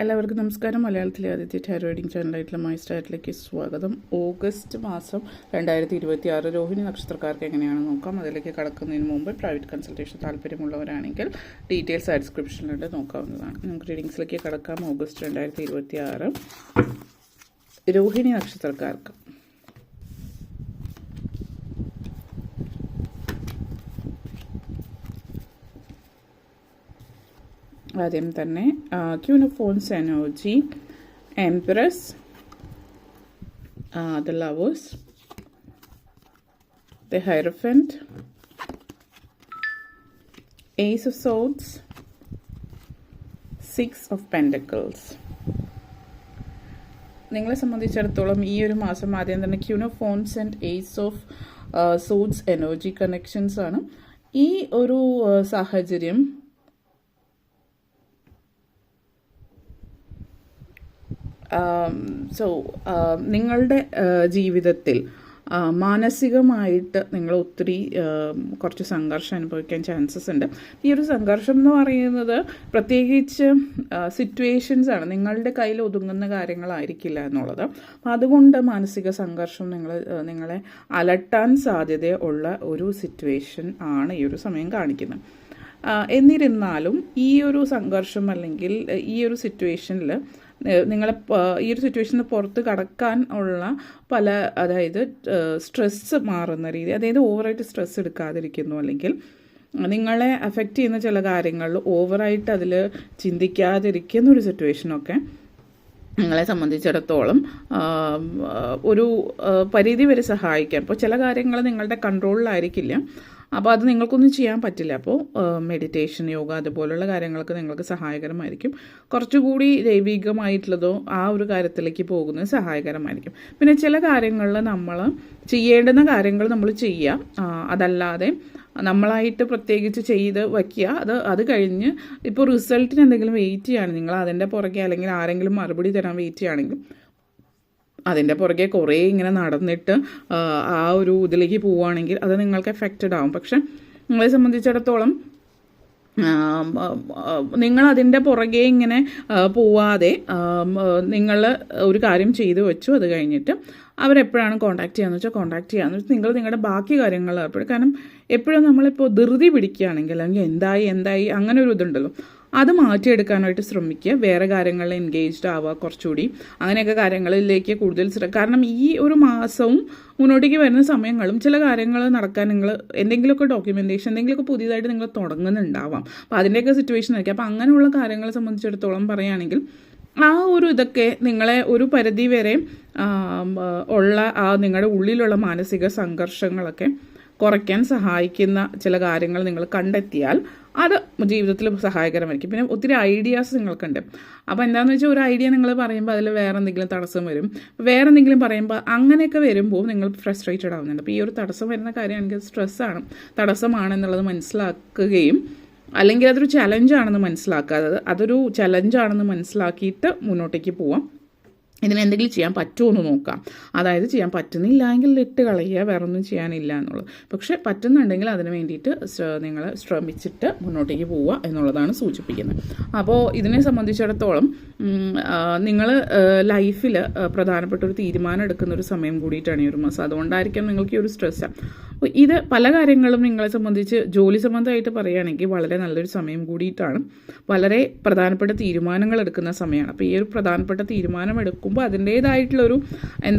എല്ലാവർക്കും നമസ്കാരം. മലയാളത്തിലെ ആദ്യത്തെ ടാരോ റീഡിംഗ് ചാനലായിട്ടുള്ള മൈ സ്റ്റാറ്റിലേക്ക് സ്വാഗതം. ഓഗസ്റ്റ് മാസം 2026 രോഹിണി നക്ഷത്രക്കാർക്ക് എങ്ങനെയാണെന്ന് നോക്കാം. അതിലേക്ക് കടക്കുന്നതിന് മുമ്പ് പ്രൈവറ്റ് കൺസൾട്ടേഷൻ താല്പര്യമുള്ളവരാണെങ്കിൽ ഡീറ്റെയിൽസ് ഡിസ്ക്രിപ്ഷനിലുണ്ട്, നോക്കാവുന്നതാണ്. നമുക്ക് റീഡിങ്സിലേക്ക് കടക്കാം. ഓഗസ്റ്റ് 2026 രോഹിണി നക്ഷത്രക്കാർക്ക് ആദ്യം തന്നെ ക്യൂൻ ഓഫ് ഫോൺസ് energy, empress, the lovers, the hierophant, ace of swords, 6 of pentacles. നിങ്ങളെ സംബന്ധിച്ചിടത്തോളം ഈ ഒരു മാസം ആദ്യം തന്നെ ക്യൂൻ ഓഫ് ഫോൺസ് and ace of swords energy connections ആണ്. ഈ ഒരു സാഹചര്യം നിങ്ങളുടെ ജീവിതത്തിൽ മാനസികമായിട്ട് നിങ്ങൾ ഒത്തിരി കുറച്ച് സംഘർഷം അനുഭവിക്കാൻ ചാൻസസ് ഉണ്ട്. ഈ ഒരു സംഘർഷം എന്ന് പറയുന്നത് പ്രത്യേകിച്ച് സിറ്റുവേഷൻസ് ആണ്, നിങ്ങളുടെ കയ്യിൽ ഒതുങ്ങുന്ന കാര്യങ്ങളായിരിക്കില്ല എന്നുള്ളത്. അതുകൊണ്ട് മാനസിക സംഘർഷം നിങ്ങളെ അലട്ടാൻ സാധ്യതയുള്ള ഒരു സിറ്റുവേഷൻ ആണ് ഈ ഒരു സമയം കാണിക്കുന്നത്. എന്നിരുന്നാലും ഈ ഒരു സംഘർഷം അല്ലെങ്കിൽ ഈ ഒരു സിറ്റുവേഷനിൽ നിങ്ങളെ ഈ ഒരു സിറ്റുവേഷന് പുറത്ത് കടക്കാൻ ഉള്ള അതായത് സ്ട്രെസ്സ് മാറുന്ന രീതി, അതായത് ഓവറായിട്ട് സ്ട്രെസ് എടുക്കാതിരിക്കുന്നു, അല്ലെങ്കിൽ നിങ്ങളെ അഫക്റ്റ് ചെയ്യുന്ന ചില കാര്യങ്ങളിൽ ഓവറായിട്ട് അതിൽ ചിന്തിക്കാതിരിക്കുന്ന ഒരു സിറ്റുവേഷനൊക്കെ നിങ്ങളെ സംബന്ധിച്ചിടത്തോളം ഒരു പരിധി വരെ സഹായിക്കാം. അപ്പോൾ ചില കാര്യങ്ങൾ നിങ്ങളുടെ കൺട്രോളിലായിരിക്കില്ല, അപ്പോൾ അത് നിങ്ങൾക്കൊന്നും ചെയ്യാൻ പറ്റില്ല. അപ്പോൾ മെഡിറ്റേഷൻ, യോഗ അതുപോലുള്ള കാര്യങ്ങൾക്ക് നിങ്ങൾക്ക് സഹായകരമായിരിക്കും. കുറച്ചുകൂടി ദൈവികമായിട്ടുള്ളതോ ആ ഒരു കാര്യത്തിലേക്ക് പോകുന്നത് സഹായകരമായിരിക്കും. പിന്നെ ചില കാര്യങ്ങളിൽ നമ്മൾ ചെയ്യേണ്ടുന്ന കാര്യങ്ങൾ നമ്മൾ ചെയ്യുക, അതല്ലാതെ നമ്മളായിട്ട് പ്രത്യേകിച്ച് ചെയ്ത് വയ്ക്കുക. അത് കഴിഞ്ഞ് ഇപ്പോൾ റിസൾട്ടിന് എന്തെങ്കിലും വെയിറ്റ് ചെയ്യുകയാണ് നിങ്ങൾ, അതിൻ്റെ പുറകെ അല്ലെങ്കിൽ ആരെങ്കിലും മറുപടി തരാൻ വെയിറ്റ് ചെയ്യുകയാണെങ്കിൽ അതിൻ്റെ പുറകെ കുറേ ഇങ്ങനെ നടന്നിട്ട് ആ ഒരു ഇതിലേക്ക് പോവുകയാണെങ്കിൽ അത് നിങ്ങൾക്ക് എഫക്റ്റഡ് ആവും. പക്ഷെ നിങ്ങളെ സംബന്ധിച്ചിടത്തോളം നിങ്ങൾ അതിൻ്റെ പുറകെ ഇങ്ങനെ പോവാതെ നിങ്ങൾ ഒരു കാര്യം ചെയ്തു വെച്ചു, അത് കഴിഞ്ഞിട്ട് അവരെപ്പോഴാണ് കോൺടാക്ട് ചെയ്യാന്ന് വെച്ചാൽ കോൺടാക്ട് ചെയ്യാന്ന് വെച്ചാൽ നിങ്ങൾ നിങ്ങളുടെ ബാക്കി കാര്യങ്ങൾ ഏർപ്പെടും. കാരണം എപ്പോഴും നമ്മളിപ്പോൾ ധൃതി പിടിക്കുകയാണെങ്കിൽ അല്ലെങ്കിൽ എന്തായി അങ്ങനെ ഒരു ഇതുണ്ടല്ലോ, അത് മാറ്റിയെടുക്കാനായിട്ട് ശ്രമിക്കുക. വേറെ കാര്യങ്ങളിൽ എൻഗേജ്ഡ് ആവുക, കുറച്ചുകൂടി അങ്ങനെയൊക്കെ കാര്യങ്ങളിലേക്ക് കൂടുതൽ കാരണം ഈ ഒരു മാസവും മുന്നോട്ടേക്ക് വരുന്ന സമയങ്ങളും ചില കാര്യങ്ങൾ നടക്കാൻ നിങ്ങൾ എന്തെങ്കിലുമൊക്കെ ഡോക്യുമെൻറ്റേഷൻ എന്തെങ്കിലുമൊക്കെ പുതിയതായിട്ട് നിങ്ങൾ തുടങ്ങുന്നുണ്ടാവാം. അപ്പോൾ അതിൻ്റെയൊക്കെ സിറ്റുവേഷൻ ആയിരിക്കും. അപ്പോൾ അങ്ങനെയുള്ള കാര്യങ്ങളെ സംബന്ധിച്ചിടത്തോളം പറയുകയാണെങ്കിൽ ആ ഒരു ഇതൊക്കെ നിങ്ങളെ ഒരു പരിധി വരെ ഉള്ള നിങ്ങളുടെ ഉള്ളിലുള്ള മാനസിക സംഘർഷങ്ങളൊക്കെ കുറയ്ക്കാൻ സഹായിക്കുന്ന ചില കാര്യങ്ങൾ നിങ്ങൾ കണ്ടെത്തിയാൽ അത് ജീവിതത്തിൽ സഹായകരമായിരിക്കും. പിന്നെ ഒത്തിരി ഐഡിയാസ് നിങ്ങൾക്കുണ്ട്. അപ്പോൾ എന്താണെന്ന് വെച്ചാൽ ഒരു ഐഡിയ നിങ്ങൾ പറയുമ്പോൾ അതിൽ വേറെ എന്തെങ്കിലും തടസ്സം വരും, വേറെ എന്തെങ്കിലും പറയുമ്പോൾ അങ്ങനെയൊക്കെ വരുമ്പോൾ നിങ്ങൾ ഫ്രസ്ട്രേറ്റഡ് ആവുന്നുണ്ട്. അപ്പോൾ ഈ ഒരു തടസ്സം വരുന്ന കാര്യമാണെങ്കിൽ സ്ട്രെസ്സാണ്, തടസ്സമാണെന്നുള്ളത് മനസ്സിലാക്കുകയും അല്ലെങ്കിൽ അതൊരു ചലഞ്ചാണെന്ന് മനസ്സിലാക്കാതെ അതൊരു ചലഞ്ചാണെന്ന് മനസ്സിലാക്കിയിട്ട് മുന്നോട്ടേക്ക് പോവാം. ഇതിനെന്തെങ്കിലും ചെയ്യാൻ പറ്റുമോ എന്ന് നോക്കാം. അതായത് ചെയ്യാൻ പറ്റുന്നില്ല എങ്കിൽ ഇട്ട് കളയുക, വേറെ ഒന്നും ചെയ്യാനില്ല എന്നുള്ളത്. പക്ഷേ പറ്റുന്നുണ്ടെങ്കിൽ അതിന് വേണ്ടിയിട്ട് നിങ്ങൾ ശ്രമിച്ചിട്ട് മുന്നോട്ടേക്ക് പോവുക എന്നുള്ളതാണ് സൂചിപ്പിക്കുന്നത്. അപ്പോൾ ഇതിനെ സംബന്ധിച്ചിടത്തോളം നിങ്ങൾ ലൈഫിൽ പ്രധാനപ്പെട്ട ഒരു തീരുമാനം എടുക്കുന്ന ഒരു സമയം കൂടിയിട്ടാണ് ഈ ഒരു മാസം. അതുകൊണ്ടായിരിക്കാം നിങ്ങൾക്ക് ഈ ഒരു സ്ട്രെസ്സ്. അപ്പോൾ ഇത് പല കാര്യങ്ങളും നിങ്ങളെ സംബന്ധിച്ച് ജോലി സംബന്ധമായിട്ട് പറയുകയാണെങ്കിൽ വളരെ നല്ലൊരു സമയം കൂടിയിട്ടാണ്. വളരെ പ്രധാനപ്പെട്ട തീരുമാനങ്ങൾ എടുക്കുന്ന സമയമാണ്. അപ്പോൾ ഈ ഒരു പ്രധാനപ്പെട്ട തീരുമാനം എടുക്കുമ്പോൾ അതിൻ്റേതായിട്ടുള്ളൊരു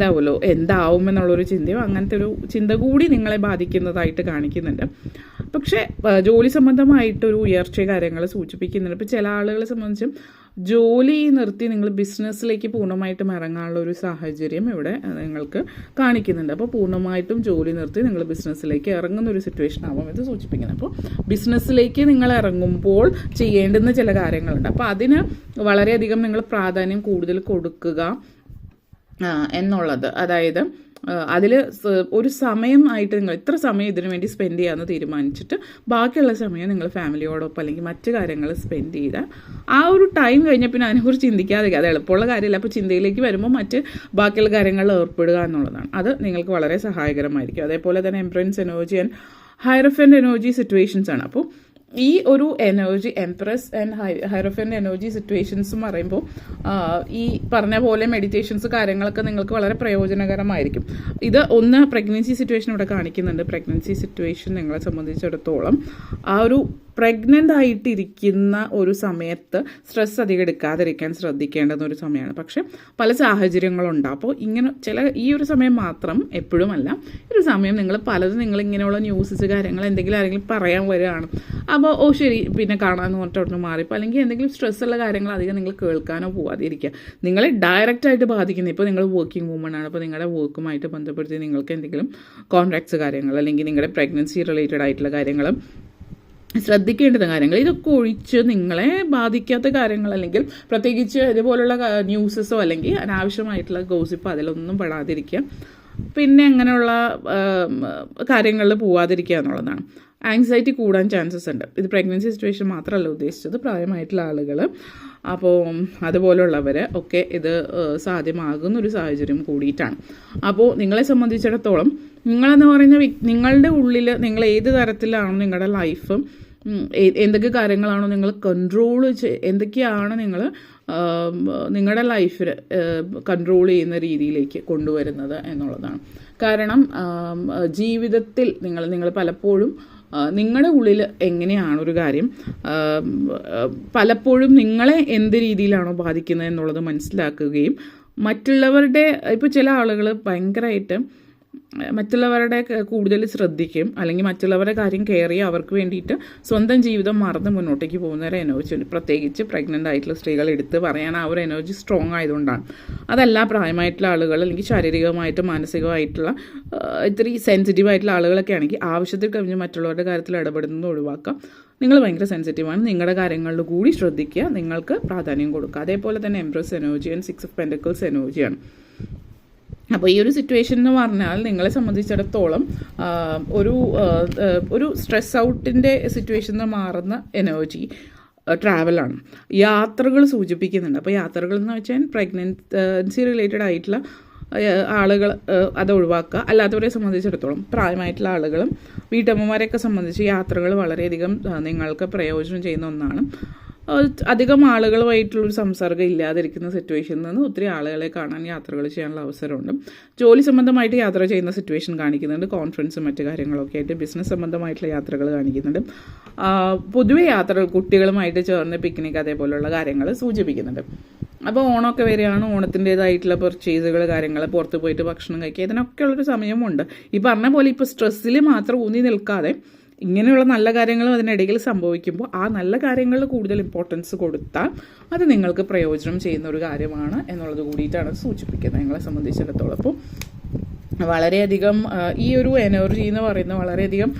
എന്താവും എന്നുള്ളൊരു ചിന്തയോ അങ്ങനത്തെ ഒരു ചിന്ത കൂടി നിങ്ങളെ ബാധിക്കുന്നതായിട്ട് കാണിക്കുന്നുണ്ട്. പക്ഷേ ജോലി സംബന്ധമായിട്ടൊരു ഉയർച്ച കാര്യങ്ങൾ സൂചിപ്പിക്കുന്നുണ്ട്. ഇപ്പോൾ ചില ആളുകളെ സംബന്ധിച്ചും ജോലി നിർത്തി നിങ്ങൾ ബിസിനസ്സിലേക്ക് പൂർണ്ണമായിട്ടും ഇറങ്ങാനുള്ള ഒരു സാഹചര്യം ഇവിടെ നിങ്ങൾക്ക് കാണിക്കുന്നുണ്ട്. അപ്പോൾ പൂർണ്ണമായിട്ടും ജോലി നിർത്തി നിങ്ങൾ ബിസിനസ്സിലേക്ക് ഇറങ്ങുന്ന ഒരു സിറ്റുവേഷൻ ആവാം ഇത് സൂചിപ്പിക്കുന്നത്. അപ്പോൾ ബിസിനസ്സിലേക്ക് നിങ്ങൾ ഇറങ്ങുമ്പോൾ ചെയ്യേണ്ടുന്ന ചില കാര്യങ്ങളുണ്ട്. അപ്പോൾ അതിന് വളരെയധികം നിങ്ങൾ പ്രാധാന്യം കൂടുതൽ കൊടുക്കുക എന്നുള്ളത്, അതായത് അതിൽ ഒരു സമയമായിട്ട് നിങ്ങൾ ഇത്ര സമയം ഇതിനു വേണ്ടി സ്പെൻഡ് ചെയ്യാമെന്ന് തീരുമാനിച്ചിട്ട് ബാക്കിയുള്ള സമയം നിങ്ങൾ ഫാമിലിയോടൊപ്പം അല്ലെങ്കിൽ മറ്റു കാര്യങ്ങൾ സ്പെൻഡ് ചെയ്താൽ ആ ഒരു ടൈം കഴിഞ്ഞാൽ പിന്നെ അതിനെക്കുറിച്ച് ചിന്തിക്കാതെ, അത് എളുപ്പമുള്ള കാര്യമില്ല. അപ്പോൾ ചിന്തയിലേക്ക് വരുമ്പോൾ മറ്റ് ബാക്കിയുള്ള കാര്യങ്ങളിൽ ഏർപ്പെടുക എന്നുള്ളതാണ്. അത് നിങ്ങൾക്ക് വളരെ സഹായകരമായിരിക്കും. അതേപോലെ തന്നെ empress energy and hierophant energy situations ആണ്. അപ്പോൾ ഈ ഒരു energy empress and hierophant energy situations പറയുമ്പോൾ ഈ പറഞ്ഞ പോലെ മെഡിറ്റേഷൻസ് കാര്യങ്ങളൊക്കെ നിങ്ങൾക്ക് വളരെ പ്രയോജനകരമായിരിക്കും. ഇത് ഒന്ന് പ്രഗ്നൻസി സിറ്റുവേഷൻ ഇവിടെ കാണിക്കുന്നുണ്ട്. പ്രഗ്നൻസി സിറ്റുവേഷൻ നിങ്ങളെ സംബന്ധിച്ചിടത്തോളം ആ ഒരു പ്രഗ്നൻ്റ് ആയിട്ടിരിക്കുന്ന ഒരു സമയത്ത് സ്ട്രെസ് അധികം എടുക്കാതിരിക്കാൻ ശ്രദ്ധിക്കേണ്ടുന്ന ഒരു സമയമാണ്. പക്ഷെ പല സാഹചര്യങ്ങളുണ്ടാവും. അപ്പോൾ ഇങ്ങനെ ഈ ഒരു സമയം മാത്രം എപ്പോഴുമല്ല, ഒരു സമയം നിങ്ങൾ ഇങ്ങനെയുള്ള ന്യൂസസ് കാര്യങ്ങൾ ആരെങ്കിലും പറയാൻ വരികയാണ്, അപ്പോൾ ശരി പിന്നെ കാണാമെന്ന് പറഞ്ഞിട്ട് മാറിപ്പോൾ, അല്ലെങ്കിൽ എന്തെങ്കിലും സ്ട്രെസ്സുള്ള കാര്യങ്ങൾ അധികം നിങ്ങൾ കേൾക്കാനോ പോവാതിരിക്കുക. നിങ്ങളെ ഡയറക്റ്റായിട്ട് ബാധിക്കുന്നത്, ഇപ്പോൾ നിങ്ങൾ വർക്കിംഗ് വുമൺ ആണ്, അപ്പോൾ നിങ്ങളുടെ വർക്കുമായിട്ട് ബന്ധപ്പെടുത്തി നിങ്ങൾക്ക് എന്തെങ്കിലും കോൺട്രാക്ട്സ് കാര്യങ്ങൾ അല്ലെങ്കിൽ നിങ്ങളുടെ പ്രഗ്നൻസി റിലേറ്റഡ് ആയിട്ടുള്ള കാര്യങ്ങൾ ശ്രദ്ധിക്കേണ്ടുന്ന കാര്യങ്ങൾ, ഇതൊക്കെ ഒഴിച്ച് നിങ്ങളെ ബാധിക്കാത്ത കാര്യങ്ങൾ അല്ലെങ്കിൽ പ്രത്യേകിച്ച് ഇതുപോലുള്ള ന്യൂസസോ അല്ലെങ്കിൽ അനാവശ്യമായിട്ടുള്ള ഗോസിപ്പോ അതിലൊന്നും പെടാതിരിക്കുക. പിന്നെ അങ്ങനെയുള്ള കാര്യങ്ങളിൽ പോവാതിരിക്കുക എന്നുള്ളതാണ്. ആങ്സൈറ്റി കൂടാൻ ചാൻസസ് ഉണ്ട്. ഇത് പ്രഗ്നൻസി സിറ്റുവേഷൻ മാത്രമല്ല ഉദ്ദേശിച്ചത്, പ്രായമായിട്ടുള്ള ആളുകൾ, അപ്പോൾ അതുപോലുള്ളവർ ഒക്കെ ഇത് സാധ്യമാകുന്നൊരു സാഹചര്യം കൂടിയിട്ടാണ്. അപ്പോൾ നിങ്ങളെ സംബന്ധിച്ചിടത്തോളം നിങ്ങളെന്ന് പറയുന്ന നിങ്ങളുടെ ഉള്ളിൽ നിങ്ങൾ ഏത് തരത്തിലാണോ നിങ്ങളുടെ ലൈഫ്, എന്തൊക്കെ കാര്യങ്ങളാണോ നിങ്ങൾ എന്തൊക്കെയാണ് നിങ്ങൾ നിങ്ങളുടെ ലൈഫിൽ കൺട്രോൾ ചെയ്യുന്ന രീതിയിലേക്ക് കൊണ്ടുവരുന്നത് എന്നുള്ളതാണ്. കാരണം ജീവിതത്തിൽ നിങ്ങൾ പലപ്പോഴും നിങ്ങളുടെ ഉള്ളിൽ എങ്ങനെയാണ് ഒരു കാര്യം പലപ്പോഴും നിങ്ങളെ എന്ത് രീതിയിലാണോ ബാധിക്കുന്നത് എന്നുള്ളത് മനസ്സിലാക്കുകയും മറ്റുള്ളവരുടെ, ഇപ്പോൾ ചില ആളുകൾ ഭയങ്കരമായിട്ട് മറ്റുള്ളവരുടെ കൂടുതൽ ശ്രദ്ധിക്കും, അല്ലെങ്കിൽ മറ്റുള്ളവരുടെ കാര്യം കെയർ ചെയ്യുക, അവർക്ക് വേണ്ടിയിട്ട് സ്വന്തം ജീവിതം മറന്ന് മുന്നോട്ടേക്ക് പോകുന്ന ഒരു എനർജി ഉണ്ട്. പ്രത്യേകിച്ച് പ്രഗ്നൻ്റ് ആയിട്ടുള്ള സ്ത്രീകൾ എടുത്ത് പറയാൻ ആ ഒരു എനർജി സ്ട്രോങ് ആയതുകൊണ്ടാണ്. അതല്ല പ്രായമായിട്ടുള്ള ആളുകൾ അല്ലെങ്കിൽ ശാരീരികമായിട്ടും മാനസികമായിട്ടുള്ള ഇത്തിരി സെൻസിറ്റീവ് ആയിട്ടുള്ള ആളുകളൊക്കെ ആണെങ്കിൽ ആവശ്യത്തിൽ കവിഞ്ഞ് മറ്റുള്ളവരുടെ കാര്യത്തിൽ ഇടപെടുന്നത് ഒഴിവാക്കാം. നിങ്ങൾ ഭയങ്കര സെൻസിറ്റീവാണ്, നിങ്ങളുടെ കാര്യങ്ങളിൽ കൂടി ശ്രദ്ധിക്കുക, നിങ്ങൾക്ക് പ്രാധാന്യം കൊടുക്കുക. അതേപോലെ തന്നെ empress energy and 6 of Pentacles എനർജിയാണ്. അപ്പോൾ ഈ ഒരു സിറ്റുവേഷൻ എന്ന് പറഞ്ഞാൽ നിങ്ങളെ സംബന്ധിച്ചിടത്തോളം ഒരു സ്ട്രെസ് ഔട്ടിൻ്റെ സിറ്റുവേഷൻ മാറുന്ന എനർജി ട്രാവലാണ്, യാത്രകൾ സൂചിപ്പിക്കുന്നുണ്ട്. അപ്പോൾ യാത്രകൾ എന്ന് വെച്ചാൽ പ്രഗ്നൻസി റിലേറ്റഡ് ആയിട്ടുള്ള ആളുകൾ അത് ഒഴിവാക്കുക. അല്ലാത്തവരെ സംബന്ധിച്ചിടത്തോളം പ്രായമായിട്ടുള്ള ആളുകളും വീട്ടമ്മമാരെയൊക്കെ സംബന്ധിച്ച് യാത്രകൾ വളരെയധികം നിങ്ങൾക്ക് പ്രയോജനം ചെയ്യുന്ന ഒന്നാണ്. അധികം ആളുകളുമായിട്ടുള്ളൊരു സംസർഗം ഇല്ലാതിരിക്കുന്ന സിറ്റുവേഷനിൽ നിന്ന് ഒത്തിരി ആളുകളെ കാണാൻ യാത്രകൾ ചെയ്യാനുള്ള അവസരമുണ്ട്. ജോലി സംബന്ധമായിട്ട് യാത്ര ചെയ്യുന്ന സിറ്റുവേഷൻ കാണിക്കുന്നുണ്ട്. കോൺഫറൻസും മറ്റു കാര്യങ്ങളൊക്കെ ആയിട്ട് ബിസിനസ് സംബന്ധമായിട്ടുള്ള യാത്രകൾ കാണിക്കുന്നുണ്ട്. പൊതുവെ യാത്രകൾ കുട്ടികളുമായിട്ട് ചേർന്ന് പിക്നിക് അതേപോലെയുള്ള കാര്യങ്ങൾ സൂചിപ്പിക്കുന്നുണ്ട്. അപ്പോൾ ഓണമൊക്കെ വരികയാണ്, ഓണത്തിൻ്റേതായിട്ടുള്ള പർച്ചേസുകൾ കാര്യങ്ങൾ, പുറത്ത് പോയിട്ട് ഭക്ഷണം കഴിക്കുക, ഇതിനൊക്കെയുള്ളൊരു സമയമുണ്ട്. ഈ പറഞ്ഞ പോലെ ഇപ്പോൾ സ്ട്രെസ്സിൽ മാത്രം ഊന്നി നിൽക്കാതെ ഇങ്ങനെയുള്ള നല്ല കാര്യങ്ങളും അതിനിടയിൽ സംഭവിക്കുമ്പോൾ ആ നല്ല കാര്യങ്ങളിൽ കൂടുതൽ ഇമ്പോർട്ടൻസ് കൊടുത്താൽ അത് നിങ്ങൾക്ക് പ്രയോജനം ചെയ്യുന്ന ഒരു കാര്യമാണ് എന്നുള്ളത് കൂടിയിട്ടാണ് സൂചിപ്പിക്കുന്നത് നിങ്ങളെ സംബന്ധിച്ചിടത്തോളം. അപ്പോൾ വളരെയധികം ഈ ഒരു എനർജി എന്ന് പറയുന്നത് വളരെയധികം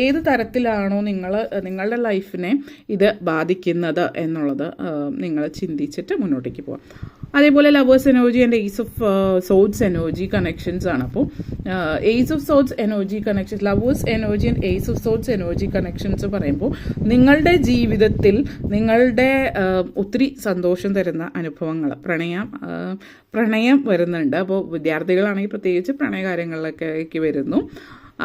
ഏത് തരത്തിലാണോ നിങ്ങളുടെ ലൈഫിനെ ഇത് ബാധിക്കുന്നത് എന്നുള്ളത് നിങ്ങൾ ചിന്തിച്ചിട്ട് മുന്നോട്ടേക്ക് പോകാം. അതേപോലെ lovers energy and ace of swords energy connections ആണ്. അപ്പോൾ ace of swords energy connections, lovers energy and ace of swords energy connections പറയുമ്പോൾ നിങ്ങളുടെ ജീവിതത്തിൽ നിങ്ങളുടെ ഒത്തിരി സന്തോഷം തരുന്ന അനുഭവങ്ങൾ, പ്രണയം വരുന്നുണ്ട്. അപ്പോൾ വിദ്യാർത്ഥികളാണെങ്കിൽ പ്രത്യേകിച്ച് പ്രണയകാര്യങ്ങളിലൊക്കെ വരുന്നു.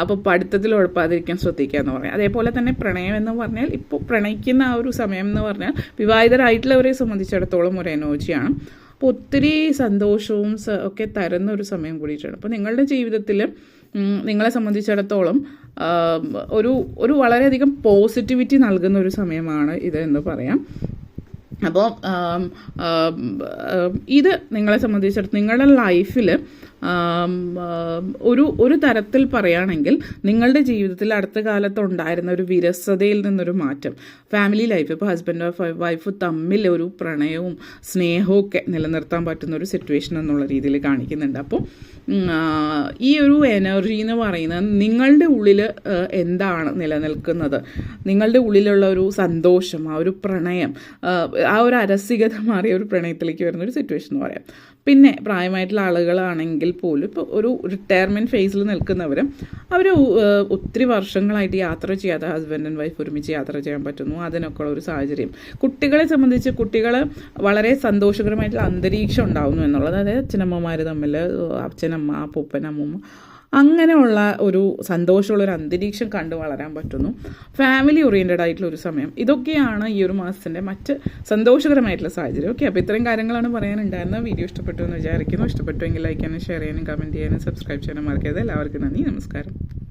അപ്പോൾ പഠിത്തത്തിൽ ഉഴപ്പാതിരിക്കാൻ ശ്രദ്ധിക്കുക എന്ന് പറയാം. അതേപോലെ തന്നെ പ്രണയം എന്ന് പറഞ്ഞാൽ ഇപ്പോൾ പ്രണയിക്കുന്ന ആ ഒരു സമയം എന്ന് പറഞ്ഞാൽ വിവാഹിതരായിട്ടുള്ളവരെ സംബന്ധിച്ചിടത്തോളം ഒരു എനർജിയാണ്. അപ്പോൾ ഒത്തിരി സന്തോഷവും ഒക്കെ തരുന്ന ഒരു സമയം കൂടിയിട്ടാണ്. അപ്പോൾ നിങ്ങളുടെ ജീവിതത്തിൽ നിങ്ങളെ സംബന്ധിച്ചിടത്തോളം ഒരു വളരെയധികം പോസിറ്റിവിറ്റി നൽകുന്ന ഒരു സമയമാണ് ഇത് എന്ന് പറയാം. അപ്പോൾ ഇത് നിങ്ങളെ സംബന്ധിച്ചിടത്തോളം നിങ്ങളുടെ ലൈഫിൽ ഒരു തരത്തിൽ പറയുകയാണെങ്കിൽ നിങ്ങളുടെ ജീവിതത്തിൽ അടുത്ത കാലത്ത് ഉണ്ടായിരുന്ന ഒരു വിരസതയിൽ നിന്നൊരു മാറ്റം, ഫാമിലി ലൈഫ്, ഇപ്പോൾ ഹസ്ബൻഡ് വൈഫ് തമ്മിൽ ഒരു പ്രണയവും സ്നേഹവും ഒക്കെ നിലനിർത്താൻ പറ്റുന്ന ഒരു സിറ്റുവേഷൻ എന്നുള്ള രീതിയിൽ കാണിക്കുന്നുണ്ട്. അപ്പോൾ ഈ ഒരു എനർജി എന്ന് പറയുന്നത് നിങ്ങളുടെ ഉള്ളിൽ എന്താണ് നിലനിൽക്കുന്നത്, നിങ്ങളുടെ ഉള്ളിലുള്ള ഒരു സന്തോഷം, ആ ഒരു പ്രണയം, ആ ഒരു അരസികത മാറിയ ഒരു പ്രണയത്തിലേക്ക് വരുന്ന ഒരു സിറ്റുവേഷൻ എന്ന് പറയാം. പിന്നെ പ്രായമായിട്ടുള്ള ആളുകളാണെങ്കിൽ പോലും ഇപ്പോൾ ഒരു റിട്ടയർമെൻറ്റ് ഫേസിൽ നിൽക്കുന്നവർ അവർ ഒത്തിരി വർഷങ്ങളായിട്ട് യാത്ര ചെയ്യാതെ ഹസ്ബൻഡ് ആൻഡ് വൈഫ് ഒരുമിച്ച് യാത്ര ചെയ്യാൻ പറ്റുന്നു, അതിനൊക്കെ ഉള്ള ഒരു സാഹചര്യം. കുട്ടികളെ സംബന്ധിച്ച് കുട്ടികൾ വളരെ സന്തോഷകരമായിട്ടുള്ള അന്തരീക്ഷം ഉണ്ടാകുന്നു എന്നുള്ളത്, അതായത് അച്ഛനമ്മമാർ തമ്മിൽ, അച്ഛനമ്മ, അപ്പൂപ്പൻ, അമ്മൂമ്മ അങ്ങനെയുള്ള ഒരു സന്തോഷമുള്ളൊരു അന്തരീക്ഷം കണ്ടു വളരാൻ പറ്റുന്നു. ഫാമിലി ഓറിയൻറ്റഡ് ആയിട്ടുള്ള ഒരു സമയം. ഇതൊക്കെയാണ് ഈ ഒരു മാസത്തിൻ്റെ മറ്റ് സന്തോഷകരമായിട്ടുള്ള സാഹചര്യം. ഓക്കെ, അപ്പോൾ ഇത്രയും കാര്യങ്ങളാണ് പറയാനുണ്ടായിരുന്നത്. വീഡിയോ ഇഷ്ടപ്പെട്ടു എന്ന് വിചാരിക്കുന്നു. ഇഷ്ടപ്പെട്ടുവെങ്കിൽ ലൈക്ക് ചെയ്യാനും ഷെയർ ചെയ്യാനും കമൻറ്റ് ചെയ്യാനും സബ്സ്ക്രൈബ് ചെയ്യാനും മറക്കരുത്. എല്ലാവർക്കും നന്ദി, നമസ്കാരം.